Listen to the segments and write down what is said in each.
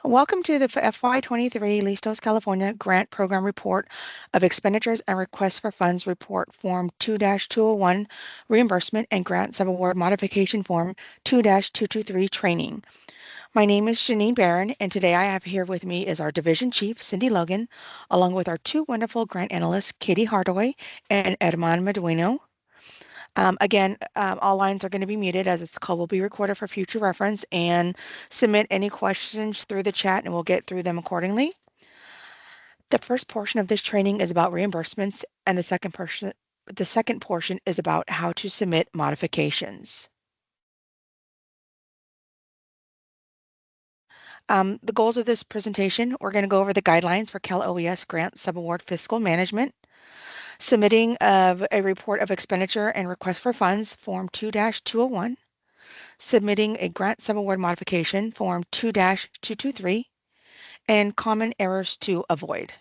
Welcome to the FY23 Listos, California Grant Program Report of Expenditures and Requests for Funds Report Form 2-201 Reimbursement and Grant Subaward Modification Form 2-223 Training. My name is Janine Barron, and today I have here with me is our Division Chief, Cindy Logan, along with our two wonderful grant analysts, Katie Hardaway and Edmond Medueno. All lines are going to be muted as this call will be recorded for future reference, and submit any questions through the chat and we'll get through them accordingly. The first portion of this training is about reimbursements, and the second portion is about how to submit modifications. The goals of this presentation, we're going to go over the guidelines for Cal OES Grant Subaward Fiscal Management, submitting of a report of expenditure and request for funds, Form 2-201, submitting a grant subaward modification, Form 2-223, and common errors to avoid.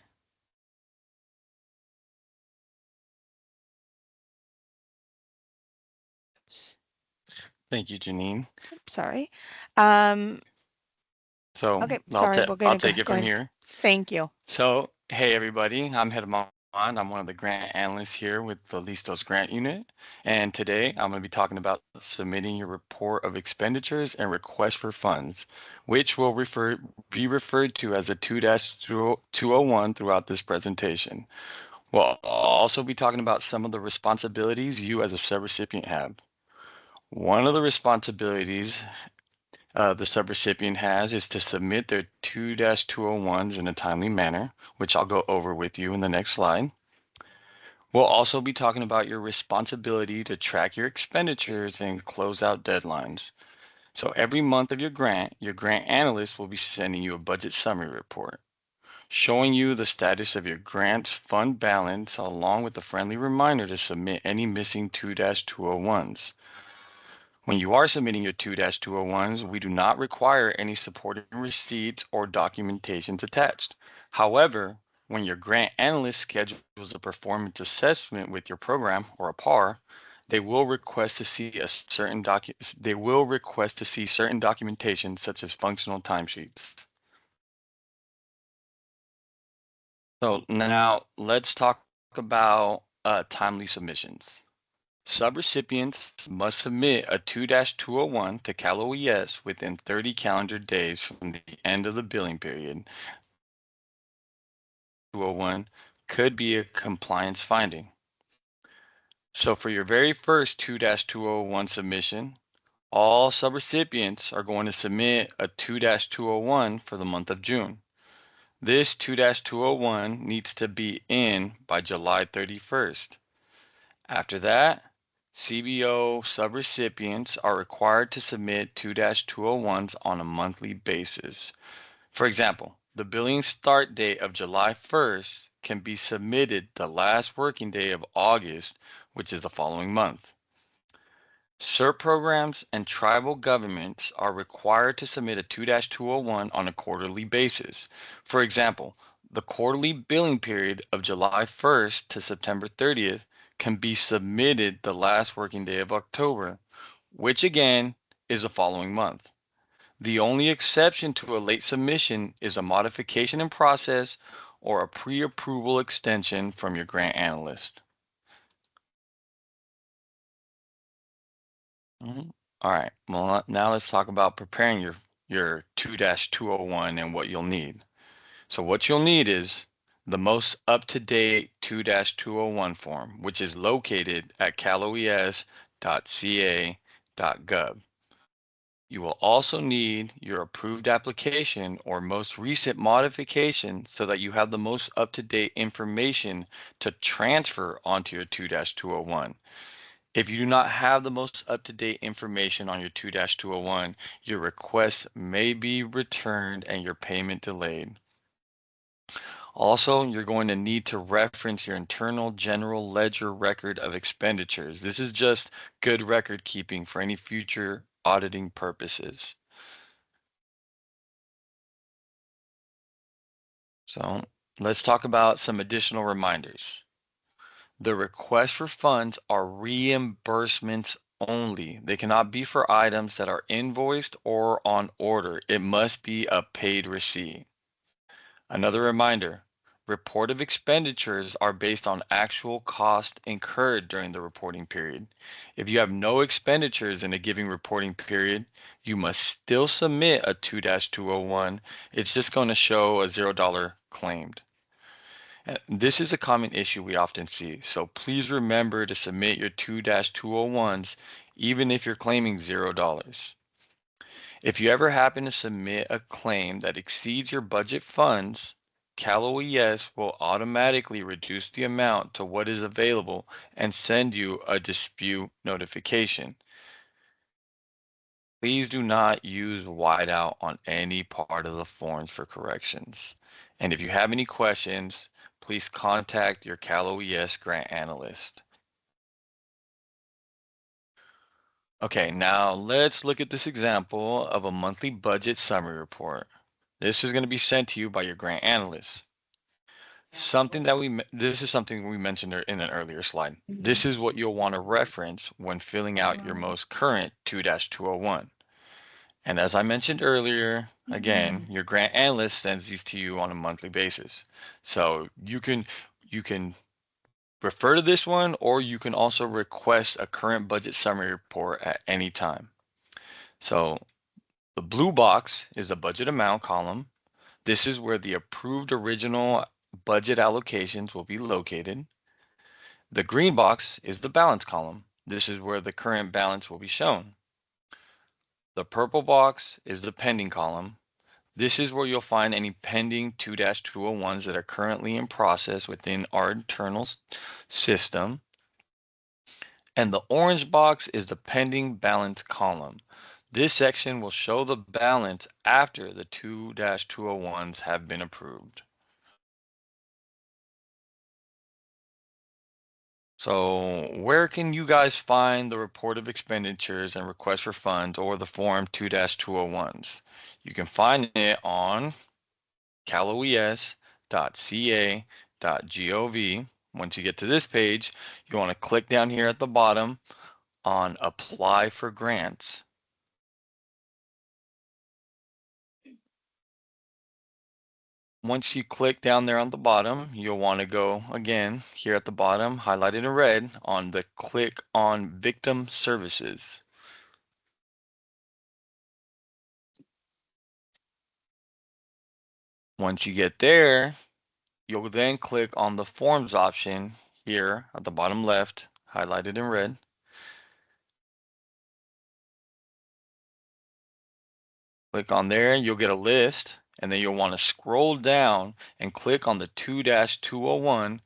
Thank you, Janine. Sorry. So Okay, I'll, sorry, we're I'll going to take it go from ahead. here. Thank you. So, hey, everybody, I'm Edmond. I'm one of the grant analysts here with the Listos Grant Unit. And today I'm going to be talking about submitting your report of expenditures and request for funds, which will be referred to as a 2-201 throughout this presentation. We'll also be talking about some of the responsibilities you as a subrecipient have. One of the responsibilities the subrecipient has is to submit their 2-201s in a timely manner, which I'll go over with you in the next slide. We'll also be talking about your responsibility to track your expenditures and close out deadlines. So every month of your grant analyst will be sending you a budget summary report, showing you the status of your grant's fund balance along with a friendly reminder to submit any missing 2-201s. When you are submitting your 2-201s, we do not require any supporting receipts or documentations attached. However, when your grant analyst schedules a performance assessment with your program or a PAR, they will request to see certain documentation such as functional timesheets. So now let's talk about timely submissions. Subrecipients must submit a 2-201 to Cal OES within 30 calendar days from the end of the billing period. 201 could be a compliance finding. So for your very first 2-201 submission, all subrecipients are going to submit a 2-201 for the month of June. This 2-201 needs to be in by July 31st. After that, CBO subrecipients are required to submit 2-201s on a monthly basis. For example, the billing start date of July 1st can be submitted the last working day of August, which is the following month. CERT programs and tribal governments are required to submit a 2-201 on a quarterly basis. For example, the quarterly billing period of July 1st to September 30th can be submitted the last working day of October, which again is the following month. The only exception to a late submission is a modification in process or a pre-approval extension from your grant analyst. All right, well, now let's talk about preparing your 2-201 and what you'll need. So what you'll need is the most up-to-date 2-201 form, which is located at caloes.ca.gov. You will also need your approved application or most recent modification so that you have the most up-to-date information to transfer onto your 2-201. If you do not have the most up-to-date information on your 2-201, your request may be returned and your payment delayed. Also, you're going to need to reference your internal general ledger record of expenditures. This is just good record keeping for any future auditing purposes. So let's talk about some additional reminders. The requests for funds are reimbursements only. They cannot be for items that are invoiced or on order. It must be a paid receipt. Another reminder, report of expenditures are based on actual cost incurred during the reporting period. If you have no expenditures in a given reporting period, you must still submit a 2-201. It's just going to show a $0 claimed. This is a common issue we often see, so please remember to submit your 2-201s even if you're claiming $0. If you ever happen to submit a claim that exceeds your budget funds, Cal OES will automatically reduce the amount to what is available and send you a dispute notification. Please do not use whiteout on any part of the forms for corrections. And if you have any questions, please contact your Cal OES grant analyst. Okay, now let's look at this example of a monthly budget summary report. This is going to be sent to you by your grant analyst. This is something we mentioned in an earlier slide. This is what you'll want to reference when filling out your most current 2-201. And as I mentioned earlier, again, your grant analyst sends these to you on a monthly basis. So you can refer to this one, or you can also request a current budget summary report at any time. So the blue box is the budget amount column. This is where the approved original budget allocations will be located. The green box is the balance column. This is where the current balance will be shown. The purple box is the pending column. This is where you'll find any pending 2-201s that are currently in process within our internal system. And the orange box is the pending balance column. This section will show the balance after the 2-201s have been approved. So where can you guys find the report of expenditures and request for funds or the form 2-201s? You can find it on caloes.ca.gov. Once you get to this page, you want to click down here at the bottom on Apply for Grants. Once you click down there on the bottom, you'll want to go again here at the bottom, highlighted in red, on the click on Victim Services. Once you get there, you'll then click on the Forms option here at the bottom left, highlighted in red. Click on there, you'll get a list, and then you'll want to scroll down and click on the 2-201,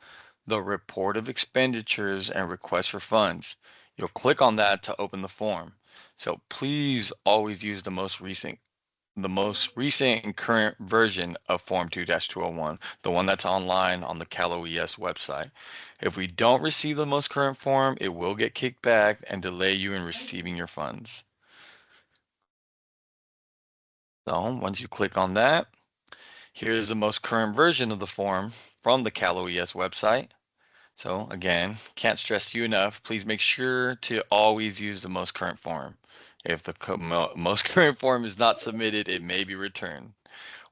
the Report of Expenditures and Request for Funds. You'll click on that to open the form. So please always use the most recent and current version of Form 2-201, the one that's online on the Cal OES website. If we don't receive the most current form, it will get kicked back and delay you in receiving your funds. So once you click on that, here's the most current version of the form from the Cal OES website. So again, can't stress you enough, please make sure to always use the most current form. If the most current form is not submitted, it may be returned.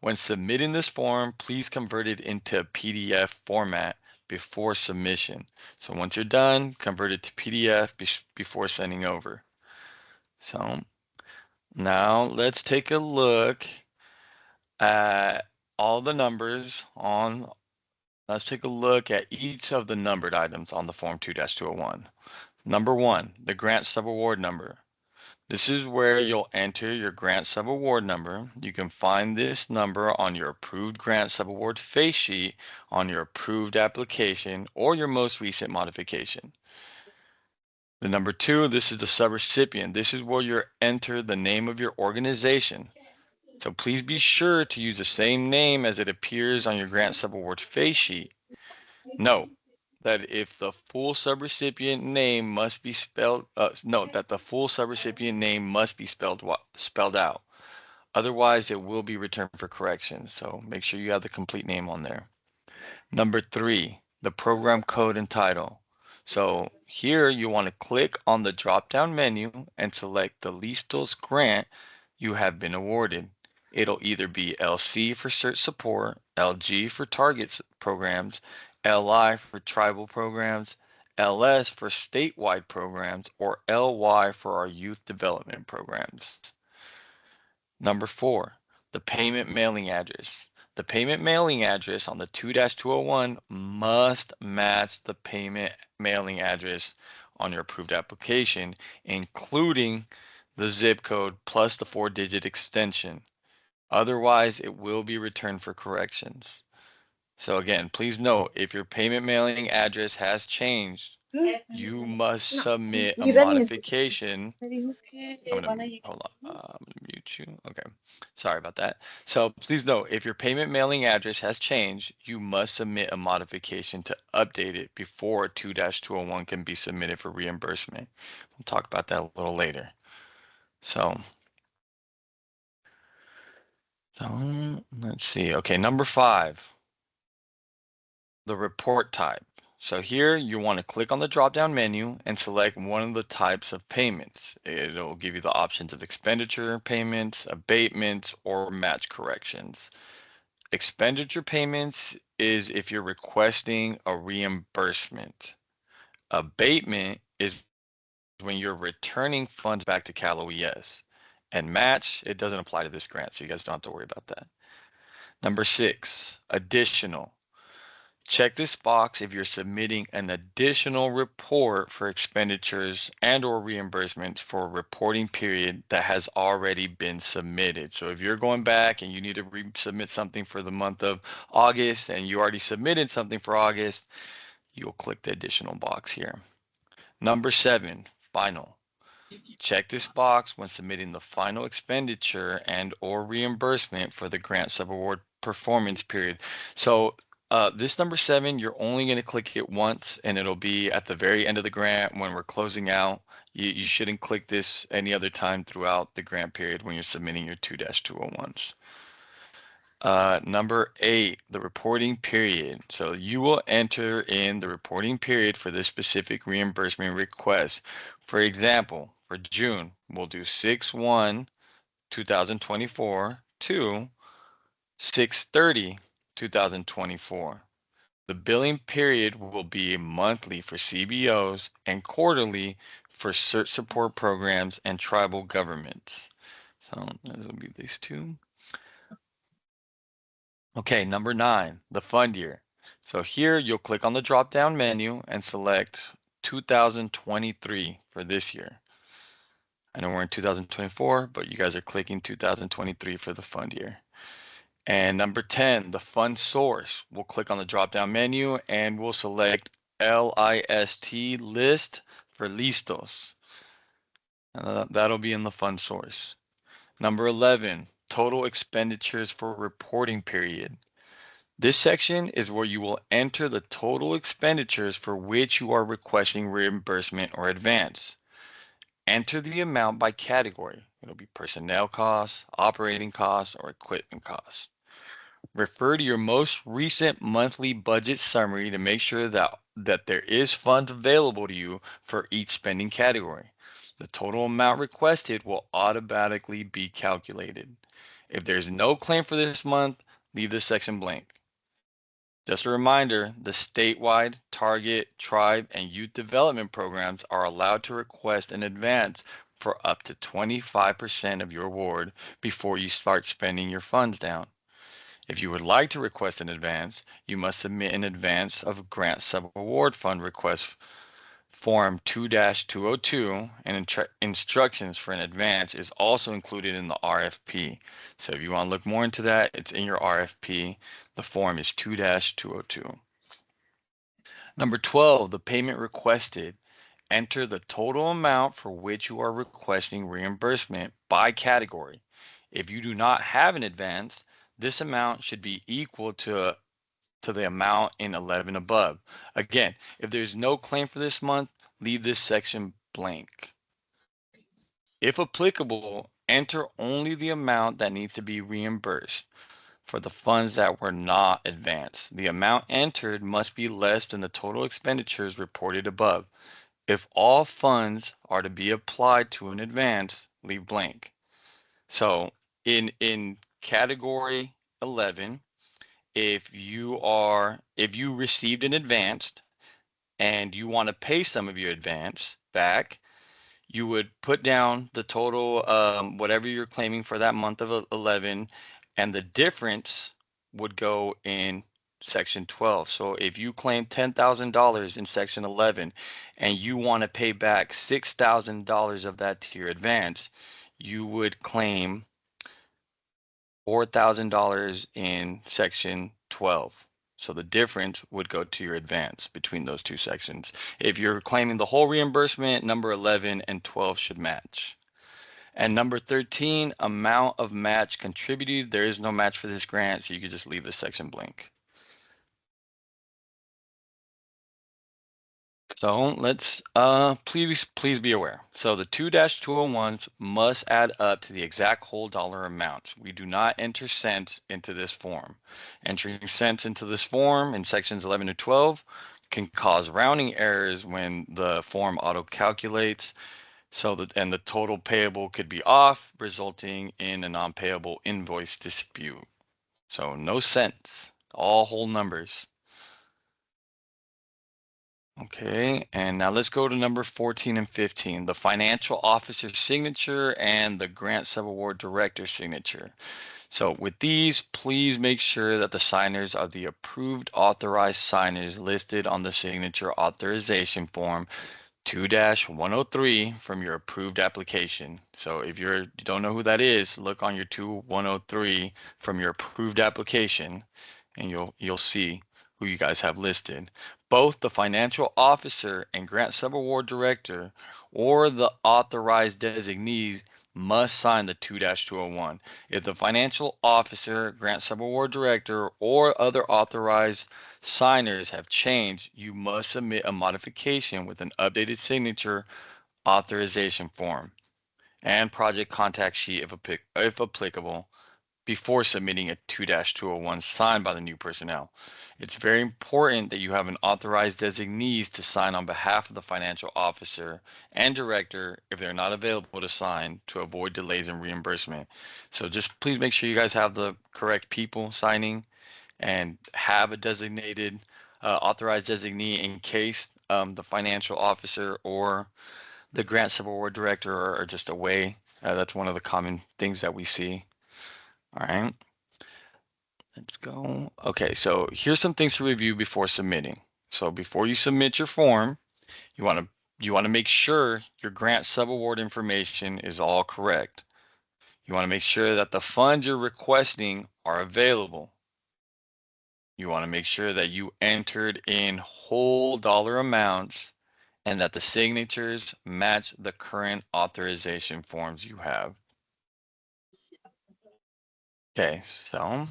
When submitting this form, please convert it into a PDF format before submission. So once you're done, convert it to PDF before sending over. So now let's take a look at all the numbers on, let's take a look at each of the numbered items on the Form 2-201. Number 1, the grant subaward number. This is where you'll enter your grant subaward number. You can find this number on your approved grant subaward face sheet, on your approved application, or your most recent modification. The number 2, this is the subrecipient. This is where you enter the name of your organization. So please be sure to use the same name as it appears on your grant subaward face sheet. Note that if the full subrecipient name must be spelled, note that the full subrecipient name must be spelled out. Otherwise, it will be returned for correction. So make sure you have the complete name on there. Number 3, the program code and title. So here you want to click on the drop-down menu and select the Listos grant you have been awarded. It'll either be LC for CERT support, LG for target programs, LI for tribal programs, LS for statewide programs, or LY for our youth development programs. Number 4, the payment mailing address. The payment mailing address on the 2-201 must match the payment mailing address on your approved application, including the zip code plus the 4-digit extension. Otherwise, it will be returned for corrections. So again, please note, if your payment mailing address has changed, you must submit a modification. Hold on, I'm gonna mute you. Okay, sorry about that. So please note, if your payment mailing address has changed, you must submit a modification to update it before 2-201 can be submitted for reimbursement. We'll talk about that a little later. So, let's see. Okay, number 5, the report type. So here you want to click on the drop-down menu and select one of the types of payments. It'll give you the options of expenditure payments, abatements, or match corrections. Expenditure payments is if you're requesting a reimbursement. Abatement is when you're returning funds back to Cal OES. And match, it doesn't apply to this grant, so you guys don't have to worry about that. Number 6, additional. Check this box if you're submitting an additional report for expenditures and or reimbursements for a reporting period that has already been submitted. So if you're going back and you need to resubmit something for the month of August and you already submitted something for August, you'll click the additional box here. Number 7, final. Check this box when submitting the final expenditure and or reimbursement for the grant subaward performance period. So this number 7, you're only going to click it once and it'll be at the very end of the grant when we're closing out. You shouldn't click this any other time throughout the grant period when you're submitting your 2-201s. Number 8, the reporting period. So you will enter in the reporting period for this specific reimbursement request. For example, for June, we'll do 6/1/2024 to 6/30/2024. The billing period will be monthly for CBOs and quarterly for CERT support programs and tribal governments. So those will be these two. Okay, number 9, the fund year. So here you'll click on the drop-down menu and select 2023 for this year. I know we're in 2024, but you guys are clicking 2023 for the fund year. And number 10, the fund source. We'll click on the drop-down menu and we'll select LIST list for Listos. That'll be in the fund source. Number 11, total expenditures for reporting period. This section is where you will enter the total expenditures for which you are requesting reimbursement or advance. Enter the amount by category. It'll be personnel costs, operating costs, or equipment costs. Refer to your most recent monthly budget summary to make sure that there is funds available to you for each spending category. The total amount requested will automatically be calculated. If there's no claim for this month, leave this section blank. Just a reminder, the statewide, target, tribe, and youth development programs are allowed to request an advance for up to 25% of your award before you start spending your funds down. If you would like to request an advance, you must submit an advance of grant subaward fund request form 2-202 and instructions for an advance is also included in the RFP. So if you want to look more into that, it's in your RFP. The form is 2-202. Number 12, the payment requested. Enter the total amount for which you are requesting reimbursement by category. If you do not have an advance, this amount should be equal to the amount in 11 above. Again, if there's no claim for this month, leave this section blank. If applicable, enter only the amount that needs to be reimbursed. for the funds that were not advanced. The amount entered must be less than the total expenditures reported above. If all funds are to be applied to an advance, leave blank. So in category 11, if you received an advance and you want to pay some of your advance back, you would put down the total, whatever you're claiming for that month of 11, and the difference would go in section 12. So if you claim $10,000 in section 11 and you want to pay back $6,000 of that to your advance, you would claim $4,000 in section 12. So the difference would go to your advance between those two sections. If you're claiming the whole reimbursement, number 11 and 12 should match. And number 13, amount of match contributed. There is no match for this grant, so you could just leave this section blank. So let's please be aware. So the 2-201s must add up to the exact whole dollar amount. We do not enter cents into this form. Entering cents into this form in sections 11 to 12 can cause rounding errors when the form auto calculates. And the total payable could be off, resulting in a non-payable invoice dispute. So no cents, all whole numbers. Okay, and now let's go to number 14 and 15, the financial officer's signature and the grant subaward director's signature. So with these, please make sure that the signers are the approved authorized signers listed on the signature authorization form 2-103 from your approved application. So if you don't know who that is, look on your 2103 from your approved application and you'll see who you guys have listed. Both the financial officer and grant subaward director or the authorized designee must sign the 2-201. If the financial officer, grant subaward director, or other authorized signers have changed, you must submit a modification with an updated signature authorization form and project contact sheet if applicable before submitting a 2-201 signed by the new personnel. It's very important that you have an authorized designees to sign on behalf of the financial officer and director if they're not available to sign to avoid delays in reimbursement. So just please make sure you guys have the correct people signing and have a designated authorized designee in case the financial officer or the grant subaward director are just away. That's one of the common things that we see. All right, let's go. Okay, so here's some things to review before submitting. So before you submit your form, you want to make sure your grant subaward information is all correct. You want to make sure that the funds you're requesting are available. You want to make sure that you entered in whole dollar amounts and that the signatures match the current authorization forms you have. Okay, so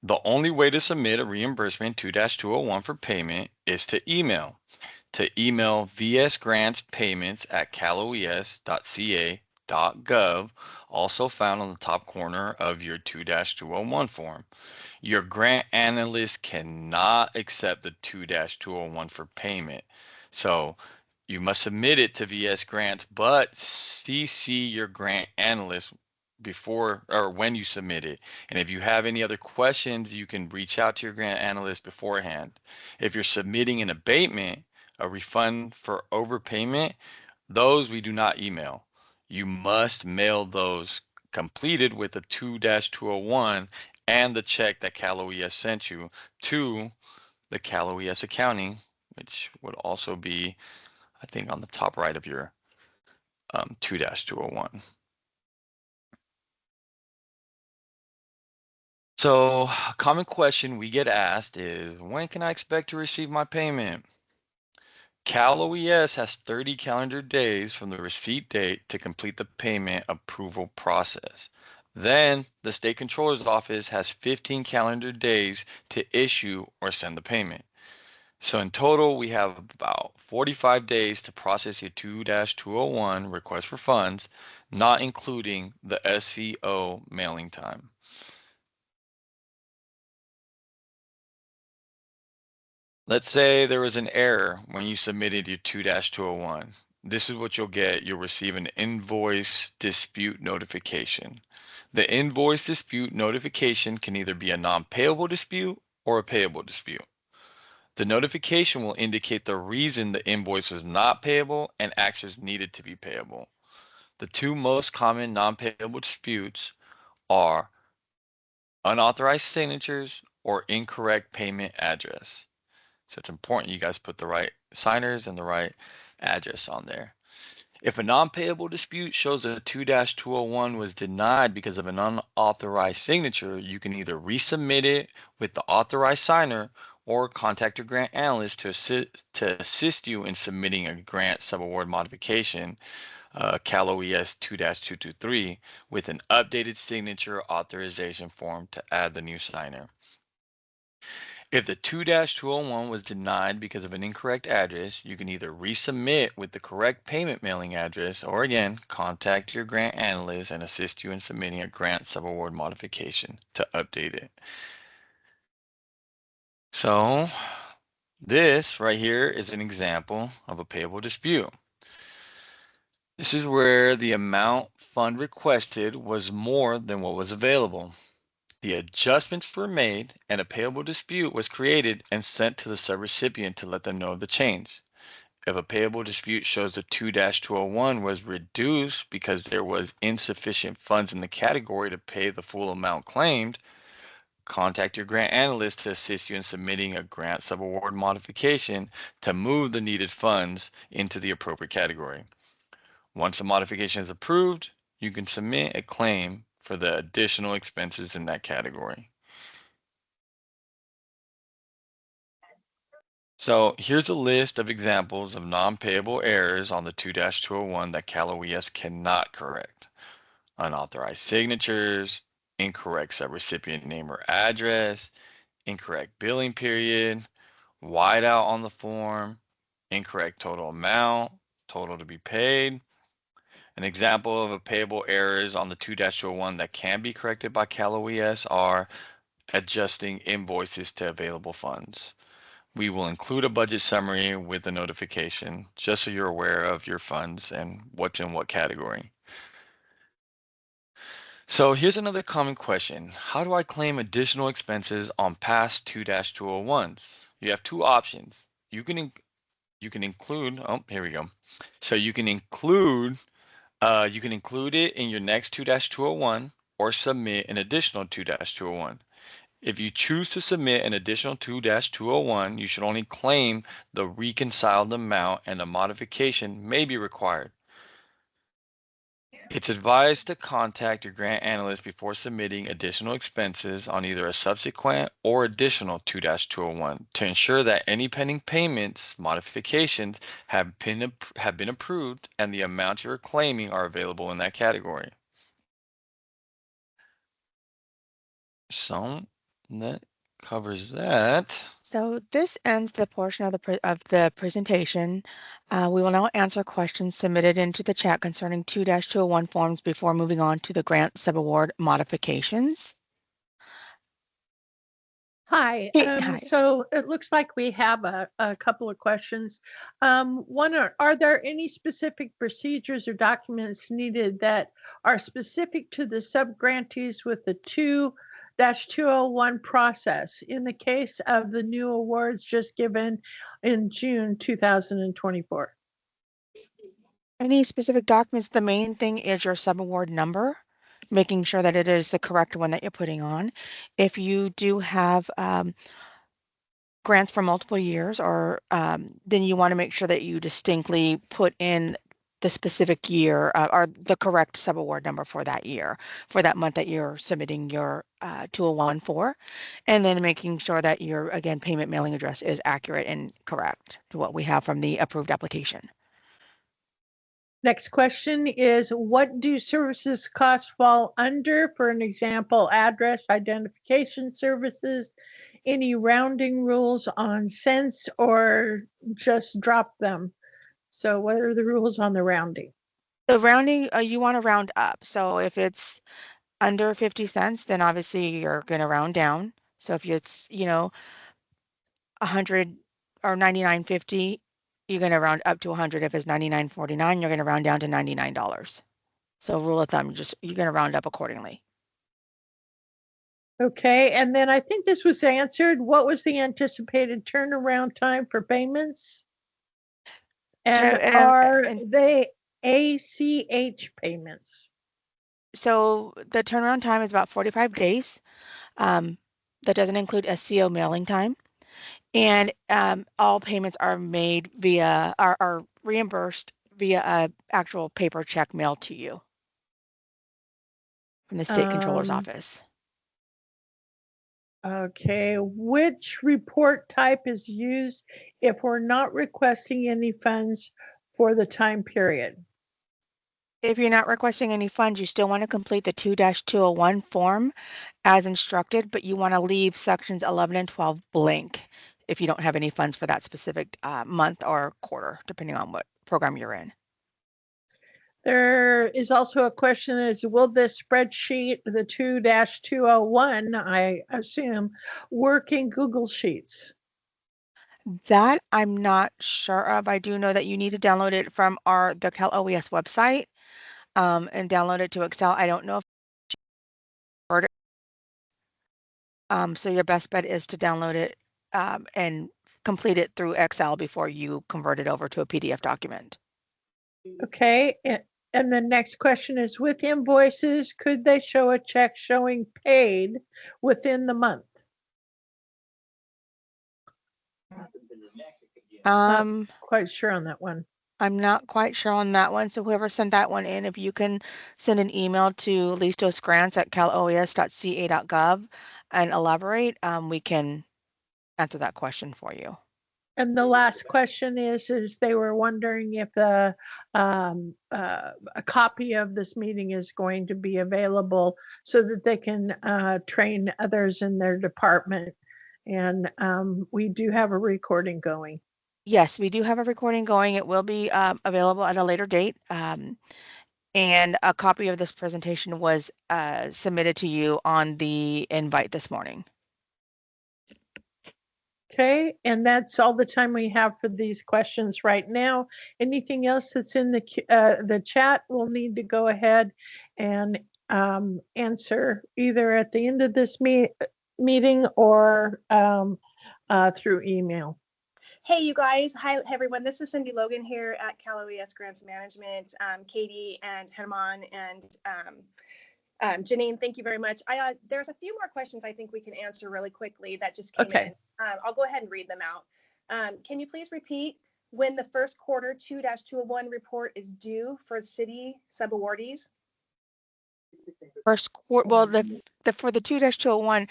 the only way to submit a reimbursement 2-201 for payment is to email. To email vsgrantspayments@caloes.ca.gov, also found on the top corner of your 2-201 form. Your grant analyst cannot accept the 2-201 for payment. So you must submit it to VS Grants, but CC your grant analyst before or when you submit it. And if you have any other questions, you can reach out to your grant analyst beforehand. If you're submitting an abatement, a refund for overpayment, those we do not email. You must mail those completed with a 2-201 and the check that Cal OES sent you to the Cal OES accounting, which would also be, I think, on the top right of your 2-201. So a common question we get asked is, when can I expect to receive my payment? Cal OES has 30 calendar days from the receipt date to complete the payment approval process. Then the State Controller's Office has 15 calendar days to issue or send the payment. So in total, we have about 45 days to process your 2-201 request for funds, not including the SCO mailing time. Let's say there was an error when you submitted your 2-201. This is what you'll get. You'll receive an invoice dispute notification. The invoice dispute notification can either be a non-payable dispute or a payable dispute. The notification will indicate the reason the invoice was not payable and actions needed to be payable. The two most common non-payable disputes are unauthorized signatures or incorrect payment address. So it's important you guys put the right signers and the right address on there. If a non-payable dispute shows a 2-201 was denied because of an unauthorized signature, you can either resubmit it with the authorized signer or contact your grant analyst to assist you in submitting a grant subaward modification, Cal OES 2-223, with an updated signature authorization form to add the new signer. If the 2-201 was denied because of an incorrect address, you can either resubmit with the correct payment mailing address or again, contact your grant analyst and assist you in submitting a grant subaward modification to update it. So this right here is an example of a payable dispute. This is where the amount fund requested was more than what was available. The adjustments were made and a payable dispute was created and sent to the subrecipient to let them know of the change. If a payable dispute shows the 2-201 was reduced because there was insufficient funds in the category to pay the full amount claimed, contact your grant analyst to assist you in submitting a grant subaward modification to move the needed funds into the appropriate category. Once the modification is approved, you can submit a claim for the additional expenses in that category. So here's a list of examples of non-payable errors on the 2-201 that Cal OES cannot correct. Unauthorized signatures, incorrect subrecipient name or address, incorrect billing period, whiteout on the form, incorrect total amount, total to be paid. An example of a payable errors on the 2-201 that can be corrected by Cal OES are adjusting invoices to available funds. We will include a budget summary with the notification, just so you're aware of your funds and what's in what category. So here's another common question. How do I claim additional expenses on past 2-201s? You have two options. You can include, oh, here we go. So you can include it in your next 2-201 or submit an additional 2-201. If you choose to submit an additional 2-201, you should only claim the reconciled amount and a modification may be required. It's advised to contact your grant analyst before submitting additional expenses on either a subsequent or additional 2-201 to ensure that any pending payments, modifications have been approved and the amounts you are claiming are available in that category. So that covers that. So this ends the portion of the presentation. We will now answer questions submitted into the chat concerning 2-201 forms before moving on to the grant subaward modifications. Hi. Hi. So it looks like we have a couple of questions. One, are there any specific procedures or documents needed that are specific to the subgrantees with the 2-201 process in the case of the new awards just given in June 2024? Any specific documents? The main thing is your subaward number, making sure that it is the correct one that you're putting on. If you do have grants for multiple years, or then you want to make sure that you distinctly put in the specific year or the correct subaward number for that year, for that month that you're submitting your 201 for, and then making sure that your, again, payment mailing address is accurate and correct to what we have from the approved application. Next question is, what do services costs fall under? For an example, address identification services, any rounding rules on cents, or just drop them? So what are the rules on the rounding? The rounding, you want to round up. So if it's under 50 cents, then obviously you're going to round down. So if it's, 100 or 99.50, you're going to round up to 100. If it's 99.49, you're going to round down to $99. So rule of thumb, you're going to round up accordingly. Okay, and then I think this was answered. What was the anticipated turnaround time for payments? And are And they ACH payments? so the turnaround time is about 45 days. That doesn't include SCO mailing time. And all payments are made via, are reimbursed via a actual paper check mailed to you from the state controller's office. Okay, which report type is used if we're not requesting any funds for the time period? If you're not requesting any funds, you still want to complete the 2-201 form as instructed, but you want to leave sections 11 and 12 blank if you don't have any funds for that specific month or quarter, depending on what program you're in. There is also a question is, will this spreadsheet, the 2-201, I assume, work in Google Sheets? That I'm not sure of. I do know that you need to download it from the Cal OES website and download it to Excel. I don't know if so your best bet is to download it and complete it through Excel before you convert it over to a PDF document. Okay, and the next question is, with invoices, could they show a check showing paid within the month? Quite sure on that one. I'm not quite sure on that one. So whoever sent that one in, if you can send an email to listosgrants@caloes.ca.gov and elaborate, we can answer that question for you. And the last question is they were wondering if a copy of this meeting is going to be available so that they can train others in their department. And we do have a recording going. Yes, we do have a recording going. It will be available at a later date. And a copy of this presentation was submitted to you on the invite this morning. Okay, and that's all the time we have for these questions right now. Anything else that's in the chat, we'll need to go ahead and answer either at the end of this meeting or through email. Hey, you guys. Hi, everyone. This is Cindy Logan here at Cal OES Grants Management. Katie and Herman and Janine, thank you very much. There's a few more questions I think we can answer really quickly that just came in. I'll go ahead and read them out. Can you please repeat when the first quarter 2-201 report is due for city subawardees? First quarter, well, for the 2-201,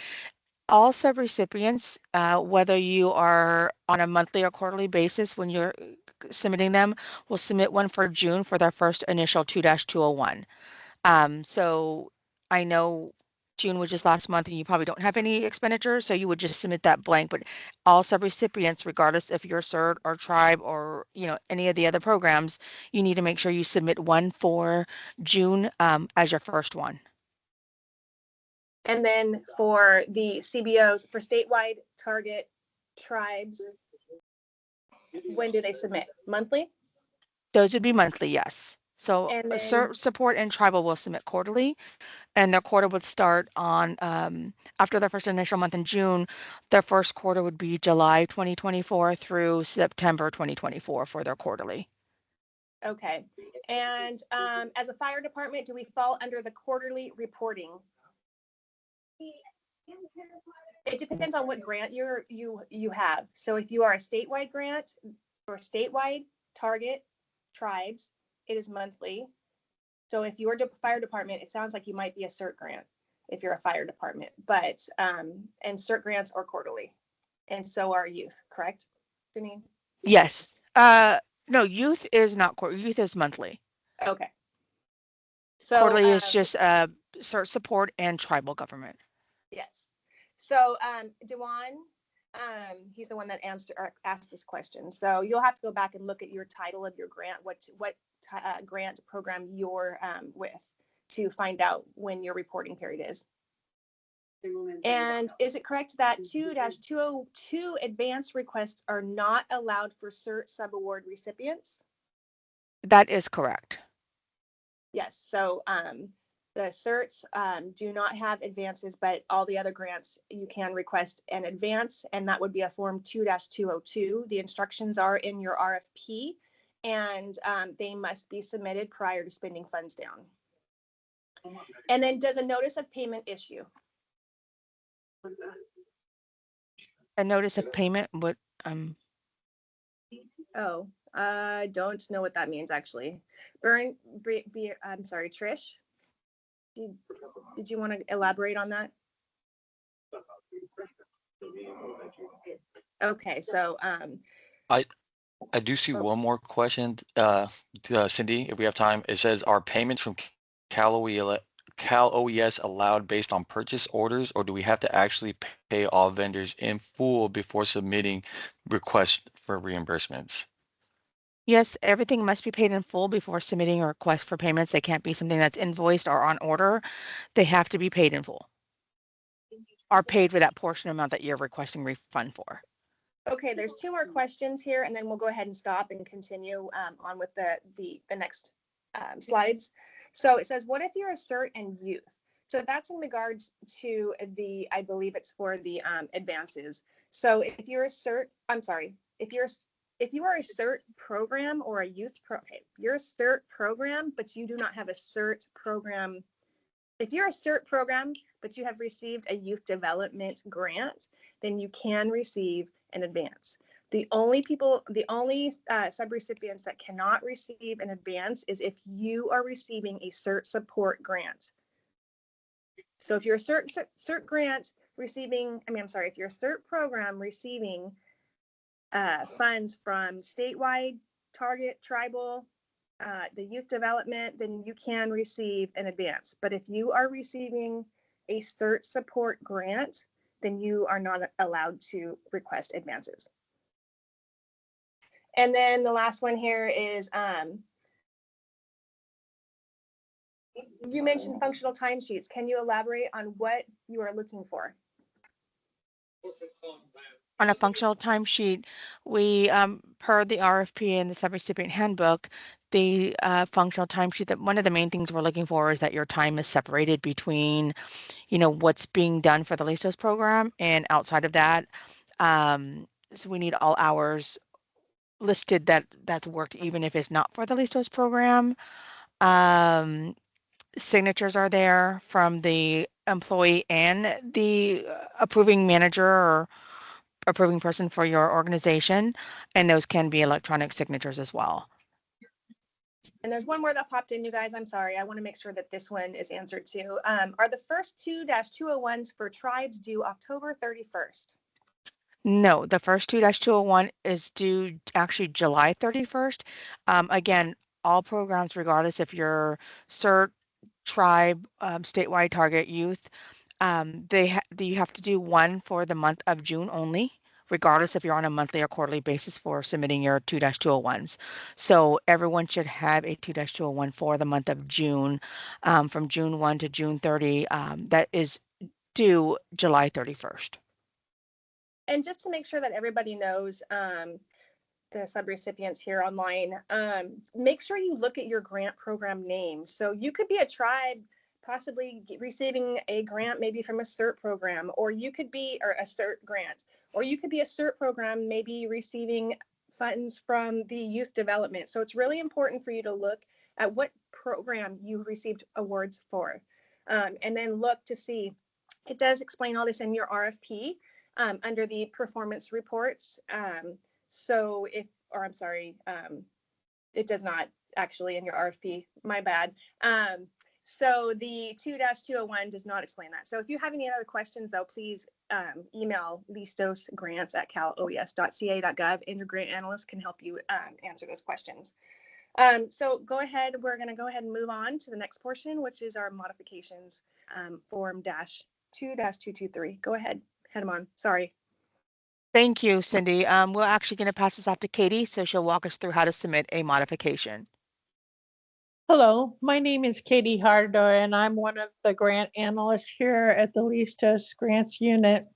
all subrecipients, whether you are on a monthly or quarterly basis when you're submitting them, will submit one for June for their first initial 2-201. So I know June was just last month and you probably don't have any expenditures, so you would just submit that blank, but all subrecipients, regardless if you're CERT or tribe or, any of the other programs, you need to make sure you submit one for June as your first one. And then for the CBOs, for statewide, target, tribes, when do they submit? Monthly? Those would be monthly, yes. So And then, CERT, support, and tribal will submit quarterly, and their quarter would start on after their first initial month in June. Their first quarter would be July 2024 through September 2024 for their quarterly. okay. And as a fire department, do we fall under the quarterly reporting? It depends on what grant you have. So if you are a statewide grant or statewide target tribes, it is monthly. So if you're a fire department, it sounds like you might be a CERT grant if you're a fire department, but and CERT grants are quarterly, and so are youth, correct, Janine? Yes. No, youth is not quarterly. Youth is monthly. Okay. So quarterly is just CERT, support, and tribal government. Yes. So Dewan, he's the one that asked this question. So you'll have to go back and look at your title of your grant, what grant program you're with, to find out when your reporting period is. And is it correct that 2-202 advance requests are not allowed for CERT subaward recipients? That is correct. Yes, so the certs do not have advances, but all the other grants you can request an advance, and that would be a form 2-202. The instructions are in your RFP, and they must be submitted prior to spending funds down. And then does a notice of payment issue? A notice of payment would, Oh, I don't know what that means actually. I'm sorry, Trish. Did you want to elaborate on that? Okay, so I do see Oh. one more question, Cindy, if we have time. It says, are payments from Cal OES allowed based on purchase orders, or do we have to actually pay all vendors in full before submitting requests for reimbursements? yes, everything must be paid in full before submitting a request for payments. They can't be something that's invoiced or on order. They have to be paid in full or paid for that portion amount that you're requesting refund for. okay, there's two more questions here, and then we'll go ahead and stop and continue on with the next slides. So it says, what if you're a CERT and youth? So that's in regards to the, I believe it's for the advances. So if you're a CERT, I'm sorry, if you are a CERT program or a youth okay, you're a CERT program, but you do not have a CERT program. If you're a CERT program, but you have received a youth development grant, then you can receive an advance. The only subrecipients that cannot receive an advance is if you are receiving a CERT support grant. So if you're a CERT grant receiving, if you're a CERT program receiving funds from statewide, target, tribal, the youth development, then you can receive an advance. But if you are receiving a CERT support grant, then you are not allowed to request advances. And then the last one here is, you mentioned functional timesheets. Can you elaborate on what you are looking for? On a functional timesheet, we, per the RFP and the subrecipient handbook, the functional timesheet, that one of the main things we're looking for is that your time is separated between, what's being done for the Listos program and outside of that. So we need all hours listed that's worked, even if it's not for the Listos program. Signatures are there from the employee and the approving manager or approving person for your organization, and those can be electronic signatures as well. And there's one more that popped in, you guys. I'm sorry. I want to make sure that this one is answered too. Are the first 2-201s for tribes due October 31st? No, the first 2-201 is due actually July 31st. Again, all programs, regardless if you're CERT, tribe, statewide, target, youth, you have to do one for the month of June only, regardless if you're on a monthly or quarterly basis for submitting your 2-201s. So everyone should have a 2-201 for the month of June, from June 1 to June 30. That is due July 31st. And just to make sure that everybody knows, the subrecipients here online, make sure you look at your grant program name. So you could be a tribe possibly receiving a grant maybe from a CERT program, or you could be, or a CERT grant, or you could be a CERT program maybe receiving funds from the youth development. So it's really important for you to look at what program you received awards for, and then look to see, it does explain all this in your RFP under the performance reports. So if, or I'm sorry, it does not actually in your RFP, my bad. So the 2-201 does not explain that. So if you have any other questions though, please email listosgrants@caloes.ca.gov, and your grant analyst can help you answer those questions. So go ahead, we're gonna go ahead and move on to the next portion, which is our modifications, form -2-223. Go ahead, head them on, sorry. Thank you, Cindy. We're actually going to pass this off to Katie, so she'll walk us through how to submit a modification. Hello, my name is Katie Hardo, and I'm one of the grant analysts here at the Listos Grants Unit.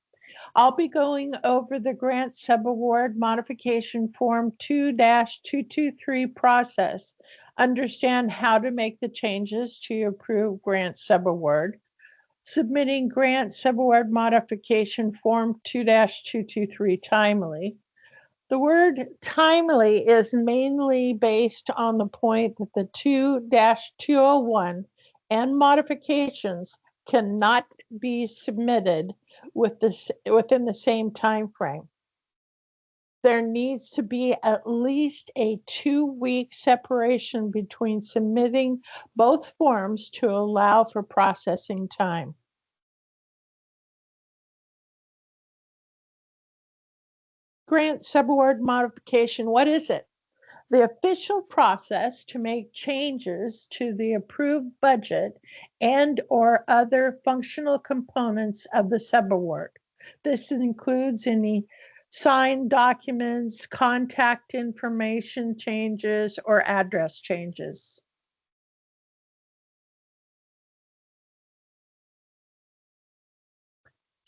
I'll be going over the grant subaward modification form 2-223 process. Understand how to make the changes to your approved grant subaward. Submitting grant subaward modification form 2-223 timely. The word timely is mainly based on the point that the 2-201 and modifications cannot be submitted within the same time frame. There needs to be at least a 2-week separation between submitting both forms to allow for processing time. Grant subaward modification, what is it? The official process to make changes to the approved budget and/or other functional components of the subaward. This includes any signed documents, contact information changes, or address changes.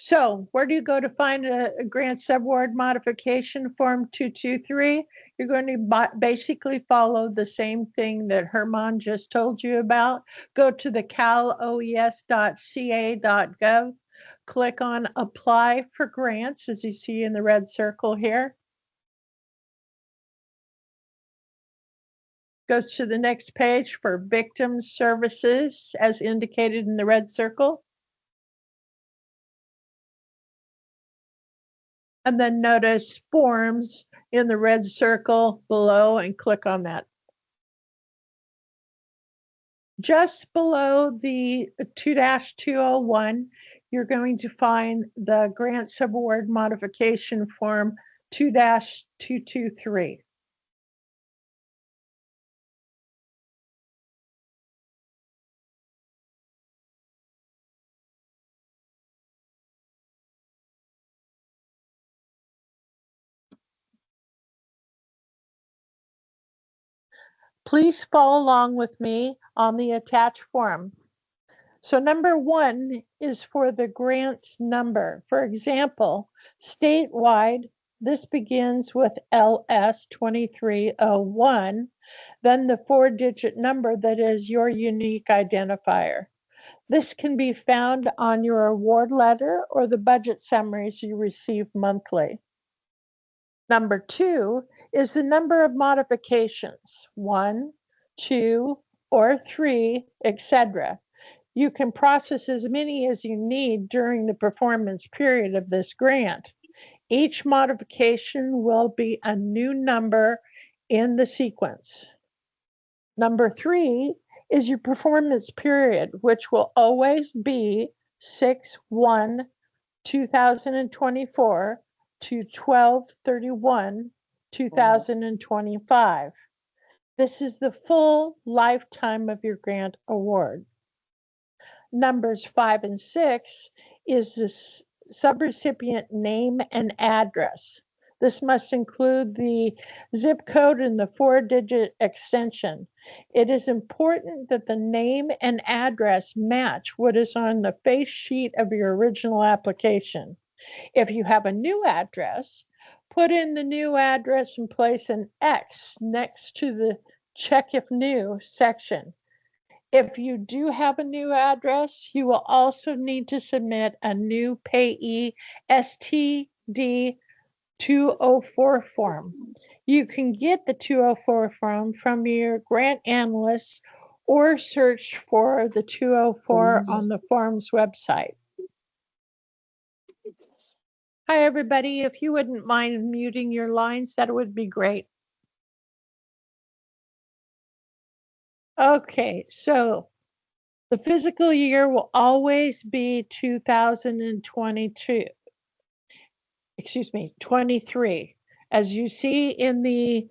So where do you go to find a grant subaward modification form 223? You're going to basically follow the same thing that Herman just told you about. Go to the caloes.ca.gov, click on apply for grants, as you see in the red circle here. Goes to the next page for victim services, as indicated in the red circle. And then notice forms in the red circle below and click on that. Just below the 2-201, you're going to find the grant subaward modification form 2-223. Please follow along with me on the attached form. So number 1 is for the grant number. For example, statewide, this begins with LS 2301, then the 4-digit number that is your unique identifier. This can be found on your award letter or the budget summaries you receive monthly. Number 2 is the number of modifications, 1, 2, or 3, etc. You can process as many as you need during the performance period of this grant. Each modification will be a new number in the sequence. Number 3 is your performance period, which will always be 6/1/2024 to 12/31/2025. This is the full lifetime of your grant award. Numbers 5 and 6 is the subrecipient name and address. This must include the zip code and the 4-digit extension. It is important that the name and address match what is on the face sheet of your original application. If you have a new address, put in the new address and place an X next to the check if new section. If you do have a new address, you will also need to submit a new payee STD 204 form. You can get the 204 form from your grant analyst or search for the 204 on the form's website. Hi, everybody. If you wouldn't mind muting your lines, that would be great. Okay, so the fiscal year will always be 2022. Excuse me, 23. As you see in the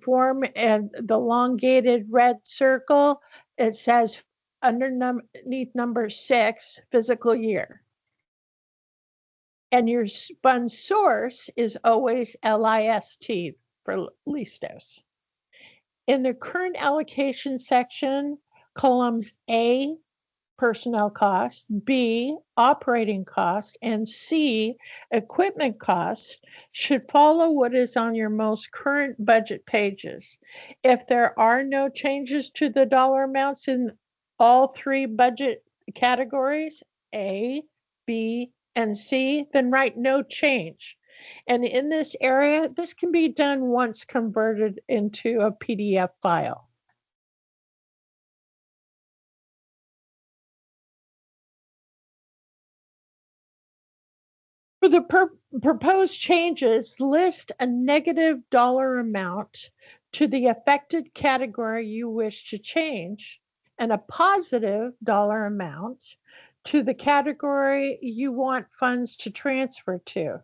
form and the elongated red circle, it says underneath number 6, fiscal year. And your fund source is always LIST for Listos. In the current allocation section, columns A, personnel costs, B, operating costs, and C, equipment costs should follow what is on your most current budget pages. If there are no changes to the dollar amounts in all three budget categories, A, B, and C, then write no change. And in this area, this can be done once converted into a PDF file. For the proposed changes, list a negative dollar amount to the affected category you wish to change and a positive dollar amount to the category you want funds to transfer to.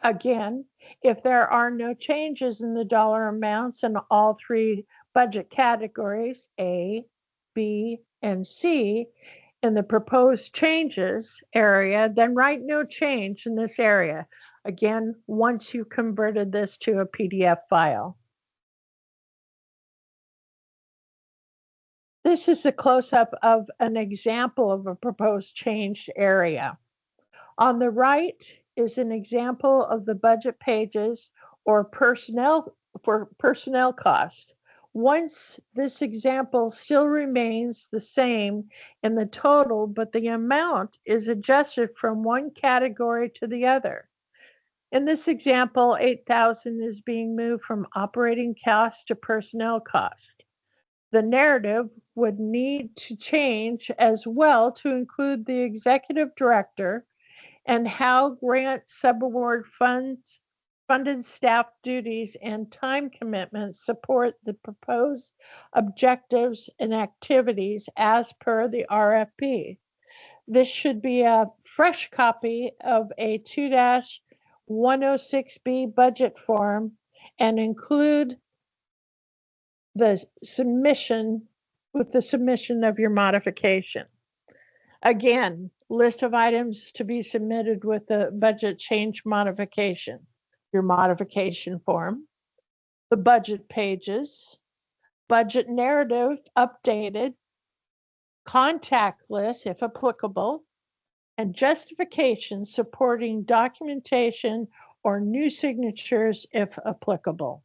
Again, if there are no changes in the dollar amounts in all three budget categories, A, B, and C, in the proposed changes area, then write no change in this area. Again, once you converted this to a PDF file. This is a close-up of an example of a proposed changed area. On the right is an example of the budget pages or personnel costs. Once this example still remains the same in the total, but the amount is adjusted from one category to the other. In this example, 8,000 is being moved from operating cost to personnel cost. The narrative would need to change as well to include the executive director and how grant subaward funds funded staff duties and time commitments support the proposed objectives and activities as per the RFP. This should be a fresh copy of a 2-106B budget form and include the submission with the submission of your modification. Again, list of items to be submitted with the budget change modification, your modification form, the budget pages, budget narrative updated, contact list if applicable, and justification supporting documentation or new signatures if applicable.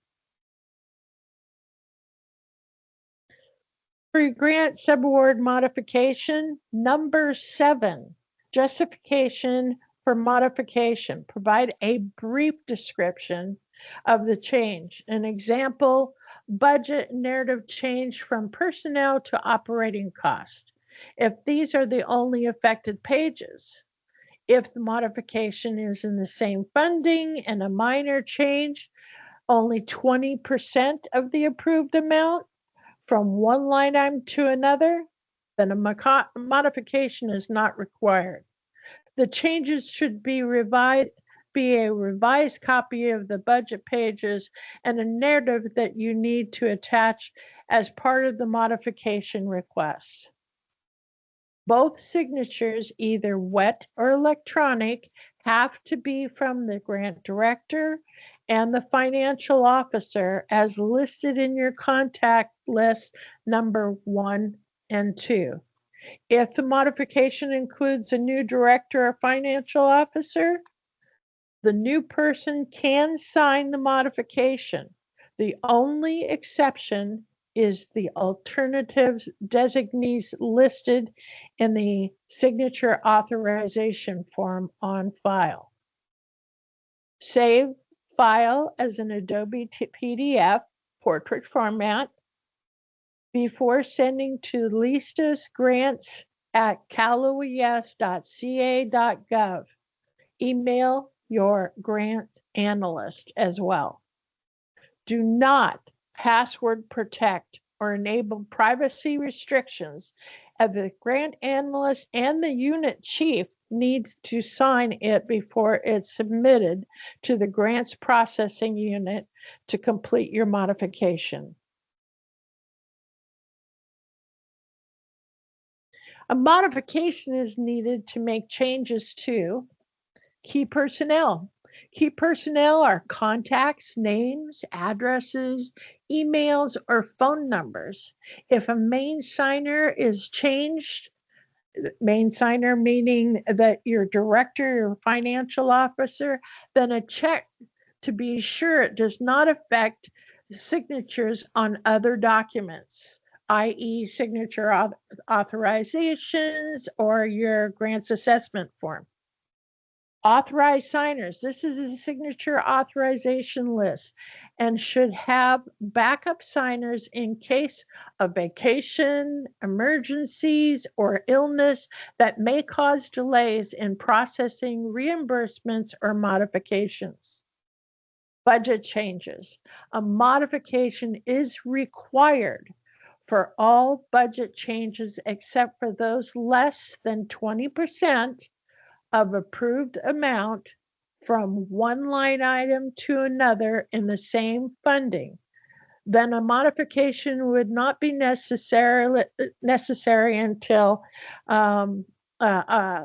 For grant subaward modification, number 7, justification for modification. Provide a brief description of the change. An example, budget narrative change from personnel to operating cost. If these are the only affected pages, if the modification is in the same funding and a minor change, only 20% of the approved amount, from one line item to another, then a modification is not required. The changes should be a revised copy of the budget pages and a narrative that you need to attach as part of the modification request. Both signatures, either wet or electronic, have to be from the grant director and the financial officer as listed in your contact list number 1 and 2. If the modification includes a new director or financial officer, the new person can sign the modification. The only exception is the alternative designees listed in the signature authorization form on file. Save file as an Adobe PDF portrait format before sending to Listos grants at caloes.ca.gov. Email your grant analyst as well. Do not password protect or enable privacy restrictions, as the grant analyst and the unit chief needs to sign it before it's submitted to the grants processing unit to complete your modification. A modification is needed to make changes to key personnel. Key personnel are contacts, names, addresses, emails, or phone numbers. If a main signer is changed, main signer meaning that your director or financial officer, then a check to be sure it does not affect signatures on other documents, i.e., signature authorizations or your grants assessment form. Authorized signers. This is a signature authorization list and should have backup signers in case of vacation, emergencies, or illness that may cause delays in processing reimbursements or modifications. Budget changes. A modification is required for all budget changes except for those less than 20% of approved amount from one line item to another in the same funding, then a modification would not be necessary until um, uh, uh,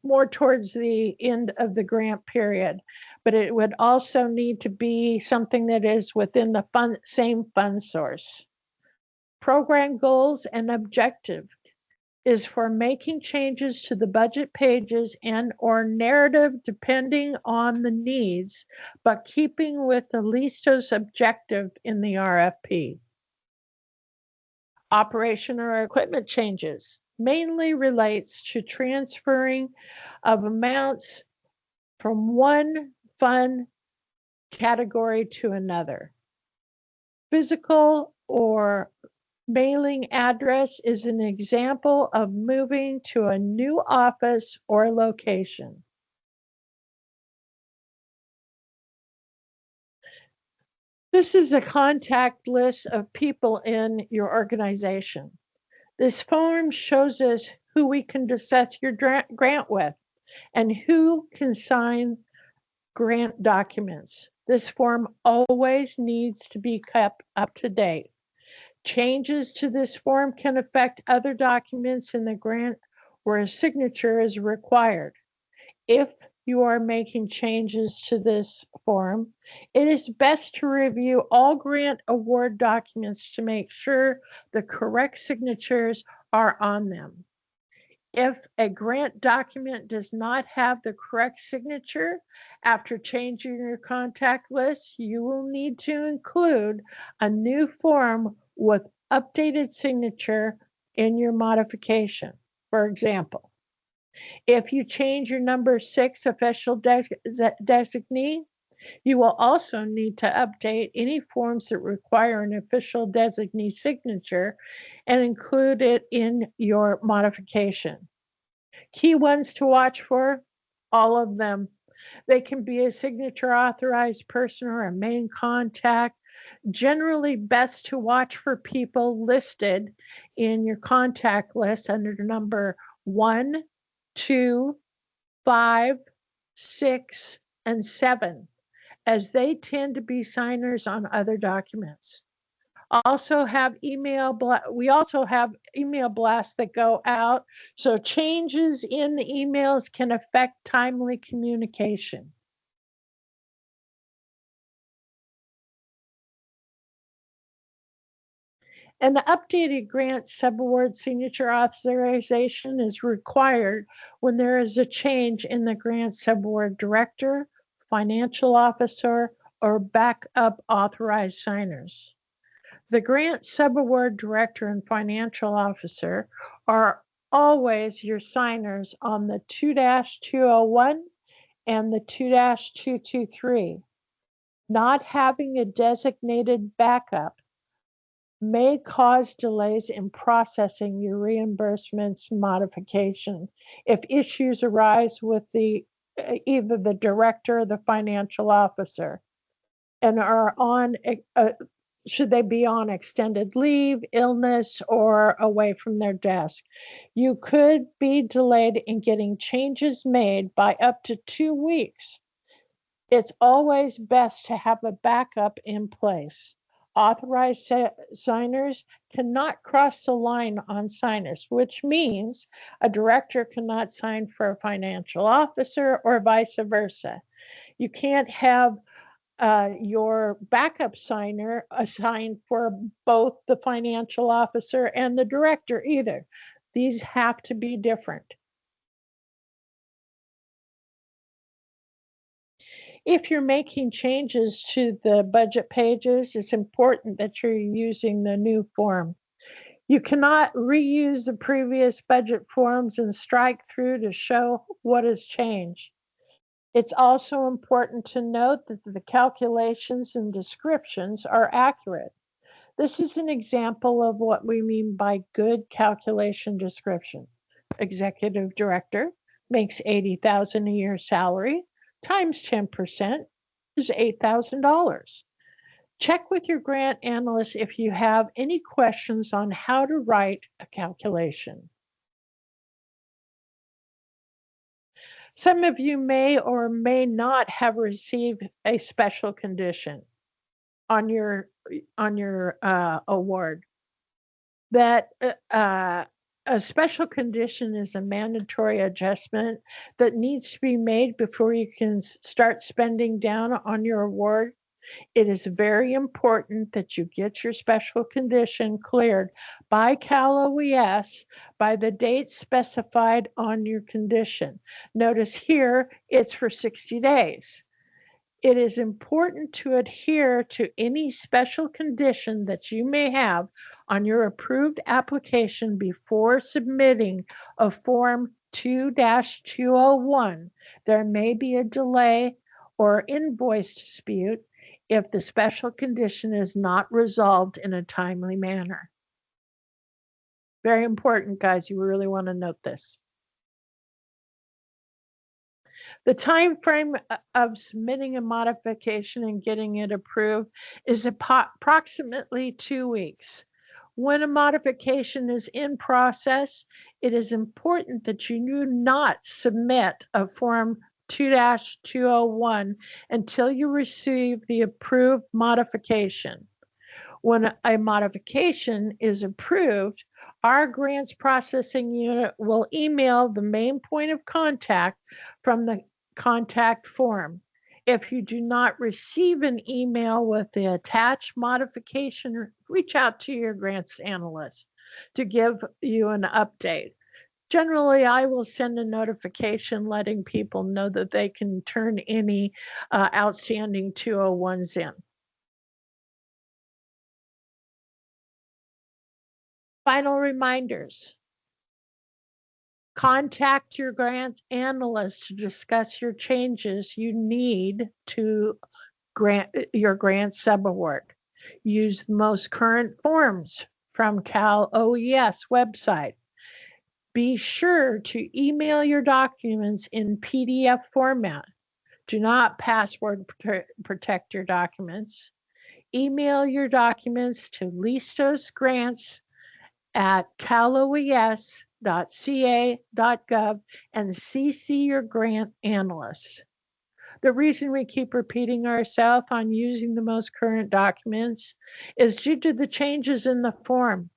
more towards the end of the grant period. But it would also need to be something that is within the same fund source. Program goals and objectives is for making changes to the budget pages and or narrative depending on the needs, but keeping with the Listos objective in the RFP. Operation or equipment changes mainly relates to transferring of amounts from one fund category to another. Physical or mailing address is an example of moving to a new office or location. This is a contact list of people in your organization. This form shows us who we can discuss your grant with and who can sign grant documents. This form always needs to be kept up to date. Changes to this form can affect other documents in the grant where a signature is required. If you are making changes to this form, it is best to review all grant award documents to make sure the correct signatures are on them. If a grant document does not have the correct signature after changing your contact list, you will need to include a new form with updated signature in your modification. For example, if you change your number 6 official designee, you will also need to update any forms that require an official designee signature and include it in your modification. Key ones to watch for, all of them. They can be a signature authorized person or a main contact. Generally, best to watch for people listed in your contact list under number 1, 2, 5, 6, and 7, as they tend to be signers on other documents. Also have we also have email blasts that go out, so changes in the emails can affect timely communication. An updated grant subaward signature authorization is required when there is a change in the grant subaward director, financial officer, or backup authorized signers. The grant subaward director and financial officer are always your signers on the 2-201 and the 2-223. Not having a designated backup may cause delays in processing your reimbursements modification if issues arise with either the director or the financial officer and are on should they be on extended leave, illness, or away from their desk. You could be delayed in getting changes made by up to 2 weeks. It's always best to have a backup in place. Authorized signers cannot cross the line on signers, which means a director cannot sign for a financial officer or vice versa. You can't have your backup signer assigned for both the financial officer and the director either. These have to be different. If you're making changes to the budget pages, it's important that you're using the new form. You cannot reuse the previous budget forms and strike through to show what has changed. It's also important to note that the calculations and descriptions are accurate. This is an example of what we mean by good calculation description. Executive director makes $80,000 a year salary times 10% is $8,000. Check with your grant analyst if you have any questions on how to write a calculation. Some of you may or may not have received a special condition on your award. That a special condition is a mandatory adjustment that needs to be made before you can start spending down on your award. It is very important that you get your special condition cleared by Cal OES by the date specified on your condition. Notice here it's for 60 days. It is important to adhere to any special condition that you may have on your approved application before submitting a Form 2-201. There may be a delay or invoice dispute if the special condition is not resolved in a timely manner. Very important, guys. You really want to note this. The time frame of submitting a modification and getting it approved is approximately 2 weeks. When a modification is in process, it is important that you do not submit a Form 2-201 until you receive the approved modification. When a modification is approved, our grants processing unit will email the main point of contact from the contact form. If you do not receive an email with the attached modification, reach out to your grants analyst to give you an update. Generally, I will send a notification letting people know that they can turn any outstanding 201s in. Final reminders. Contact your grants analyst to discuss your changes you need to your grant subaward. Use the most current forms from Cal OES website. Be sure to email your documents in PDF format. Do not password protect your documents. Email your documents to listosgrants@caloes.ca.gov and CC your grant analysts. The reason we keep repeating ourselves on using the most current documents is due to the changes in the form.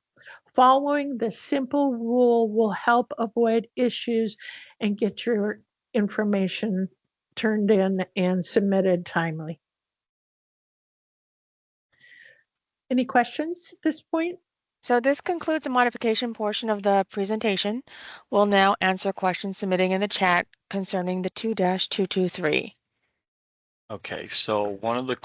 Following the simple rule will help avoid issues and get your information turned in and submitted timely. Any questions at this point? So this concludes the modification portion of the presentation. We'll now answer questions submitted in the chat concerning the 2-223. Okay, so one of the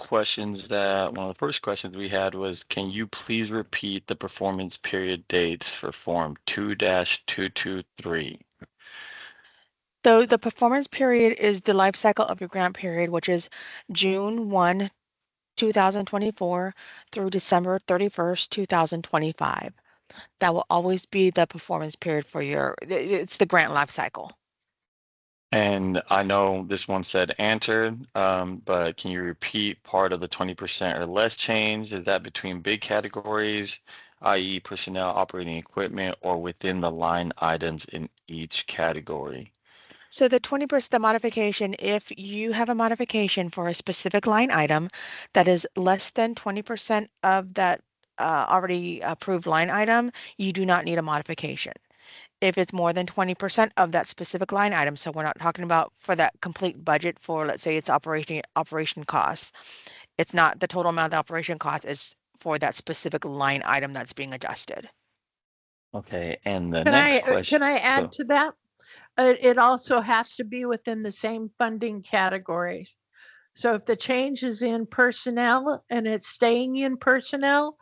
first questions we had was, can you please repeat the performance period dates for Form 2-223? So the performance period is the life cycle of your grant period, which is June 1, 2024 through December 31st, 2025. That will always be the performance period for it's the grant life cycle. And I know this one said answered, but can you repeat part of the 20% or less change? Is that between big categories, i.e. personnel, operating equipment, or within the line items in each category? So the 20% modification, if you have a modification for a specific line item that is less than 20% of that already approved line item, you do not need a modification. if it's more than 20% of that specific line item. So we're not talking about for that complete budget for, let's say it's operation costs. It's not the total amount of the operation cost, is for that specific line item that's being adjusted. Okay, and the Can next I question. add Go. to that? It also has to be within the same funding categories. So if the change is in personnel and it's staying in personnel,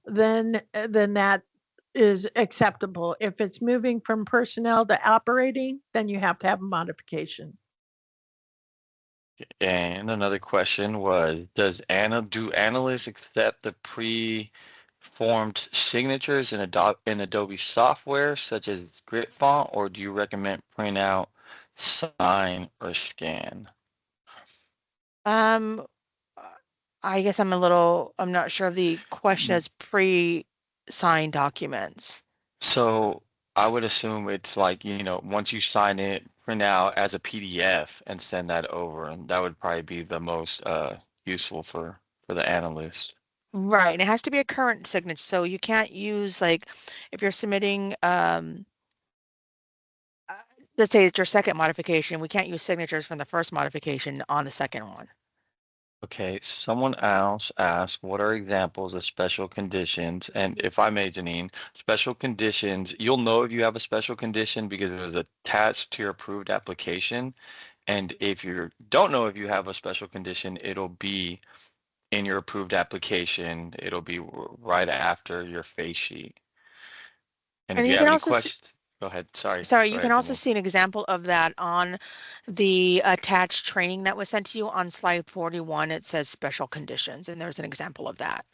then that is acceptable. If it's moving from personnel to operating, then you have to have a modification. And another question was, do analysts accept the pre-formed signatures in Adobe software such as grid font, or do you recommend print out, sign, or scan? Um, I guess I'm not sure of the question as pre-signed documents. So I would assume it's like, once you sign it, print out as a PDF and send that over, and that would probably be the most useful for the analyst. Right, and it has to be a current signature, so you can't use like if you're submitting uh, let's say it's your second modification, we can't use signatures from the first modification on the second one. Okay, someone else asked, what are examples of special conditions? And if I may, Janine, special conditions, you'll know if you have a special condition because it was attached to your approved application. And if you don't know if you have a special condition, it'll be in your approved application. It'll be right after your face sheet. And if And you you have can any also questions, go ahead. Sorry. sorry, Go you can ahead, also Janine. see an example of that on the attached training that was sent to you on slide 41. It says special conditions, and there's an example of that.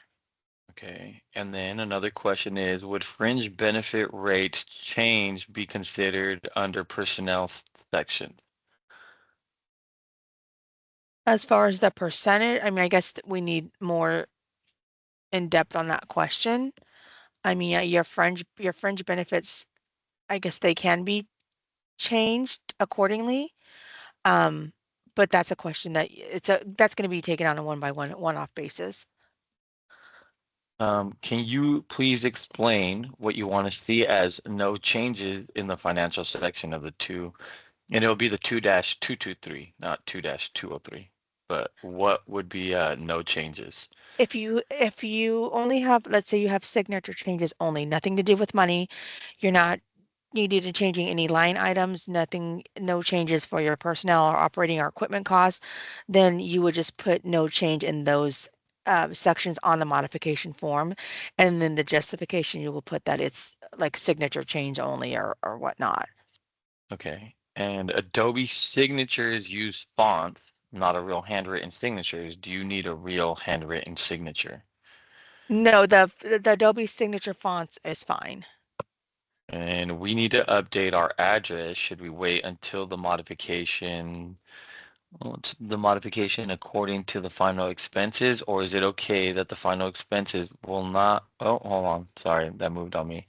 Okay, and then another question is, would fringe benefit rates change be considered under personnel section? As far as the percentage, I mean, I guess we need more in depth on that question. I mean, your fringe benefits, I guess they can be changed accordingly. Um, but that's a question that's going to be taken on a one-off basis. Can you please explain what you want to see as no changes in the financial section of the two? And it'll be the 2-223, not 2-203. But what would be no changes? If you only have, let's say you have signature changes only, nothing to do with money, you're not needed in changing any line items, nothing, no changes for your personnel or operating or equipment costs, then you would just put no change in those sections on the modification form. And then the justification, you will put that it's like signature change only or whatnot. Okay, and Adobe signatures use fonts, not a real handwritten signatures. Do you need a real handwritten signature? No, the Adobe signature fonts is fine. And we need to update our address. Should we wait until the modification, the modification according to the final expenses, or is it okay that the final expenses will not? Oh, hold on. Sorry, that moved on me.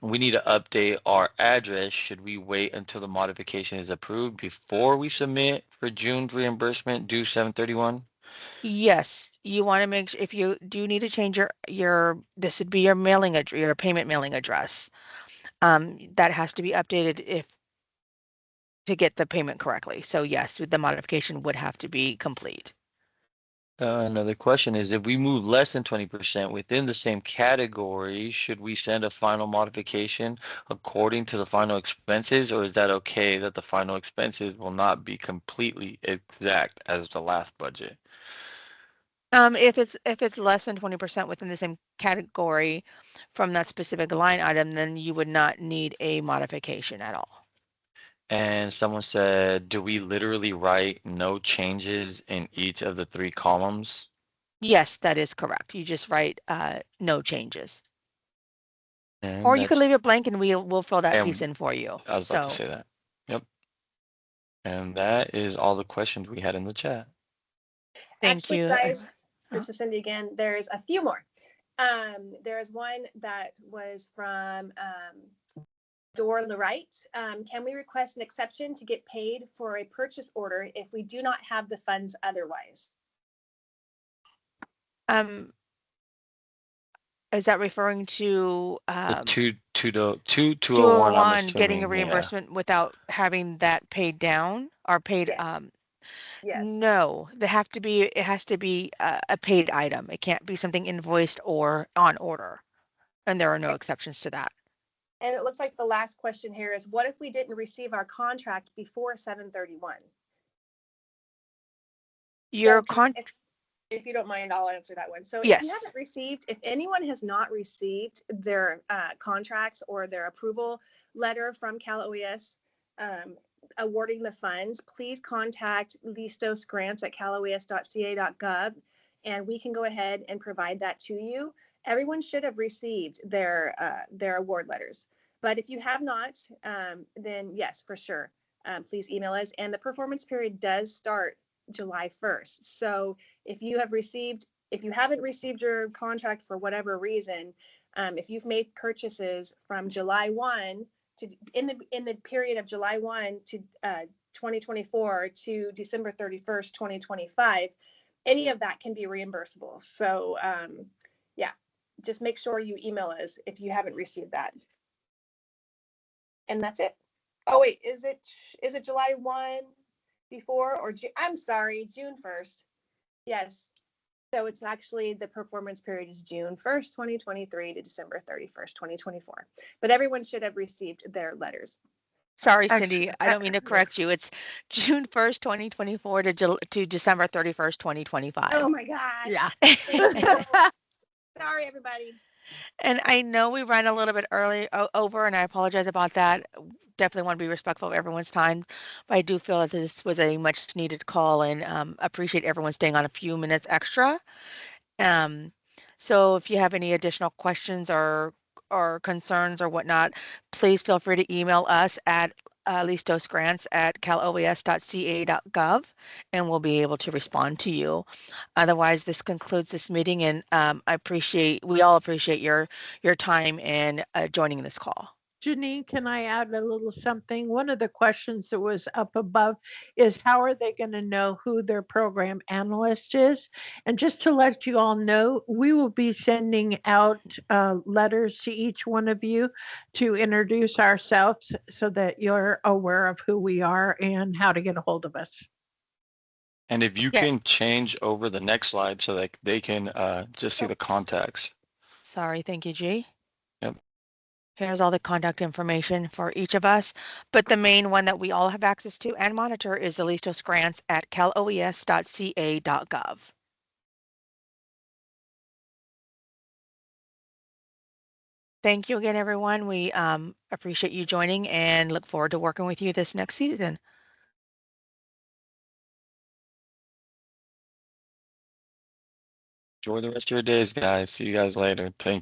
We need to update our address. Should we wait until the modification is approved before we submit for June's reimbursement due 7/31? Yes, you want to make sure if you do need to change your this would be your mailing address, your payment mailing address. That has to be updated if to get the payment correctly. So yes, the modification would have to be complete. Another question is, if we move less than 20% within the same category, should we send a final modification according to the final expenses, or is that okay that the final expenses will not be completely exact as the last budget? If it's less than 20% within the same category from that specific line item, then you would not need a modification at all. And someone said, do we literally write no changes in each of the three columns? Yes, that is correct. You just write no changes. And Or you could that's, leave it blank and we'll fill that piece and in for you. I was about to So say that. Yep. And that is all the questions we had in the chat. thank Actually, you. guys, Uh, this is Cindy again. There's a few more. There's one that was from Dor Laright. Can we request an exception to get paid for a purchase order if we do not have the funds otherwise? Um, Is that referring to The 201, I'm 201 getting a assuming, yeah. reimbursement without having that paid down or paid? Yes. Yes. No, it has to be a paid item. It can't be something invoiced or on order. And there are no exceptions to that. And it looks like the last question here is, what if we didn't receive our contract before 7/31? Your So con if you don't mind, I'll answer that one. So if you Yes. haven't received, if anyone has not received their contracts or their approval letter from Cal OES awarding the funds, please contact Listos grants at caloes.ca.gov and we can go ahead and provide that to you. Everyone should have received their award letters. But if you have not, then yes, for sure, please email us. And the performance period does start July 1st. So if you haven't received your contract for whatever reason, if you've made purchases from July 1 to in the period of July 1 to 2024 to December 31st, 2025, any of that can be reimbursable. So yeah, just make sure you email us if you haven't received that. And that's it. Oh wait, is it July 1 before or I'm sorry, June 1st? Yes. So it's actually the performance period is June 1st, 2023 to December 31st, 2024. But everyone should have received their letters. Sorry, Actually, Cindy, I don't mean to correct you. It's June 1st, 2024 to December 31st, 2025. Oh my gosh. Yeah. Sorry, everybody. And I know we ran a little bit early over, and I apologize about that. Definitely want to be respectful of everyone's time, but I do feel that this was a much needed call and appreciate everyone staying on a few minutes extra. Um, so if you have any additional questions or concerns or whatnot, please feel free to email us at listosgrants@caloes.ca.gov, and we'll be able to respond to you. Otherwise, this concludes this meeting, and we all appreciate your time and joining this call. Janine, can I add a little something? One of the questions that was up above is how are they going to know who their program analyst is? And just to let you all know, we will be sending out letters to each one of you to introduce ourselves so that you're aware of who we are and how to get a hold of us. And if you Yeah. can change over the next slide so that they can just see the contacts. Sorry, thank you, G. Yep. Here's all the contact information for each of us, but the main one that we all have access to and monitor is the Listos grants at caloes.ca.gov. Thank you again, everyone. We appreciate you joining and look forward to working with you this next season. Enjoy the rest of your days, guys. See you guys later. Thank you.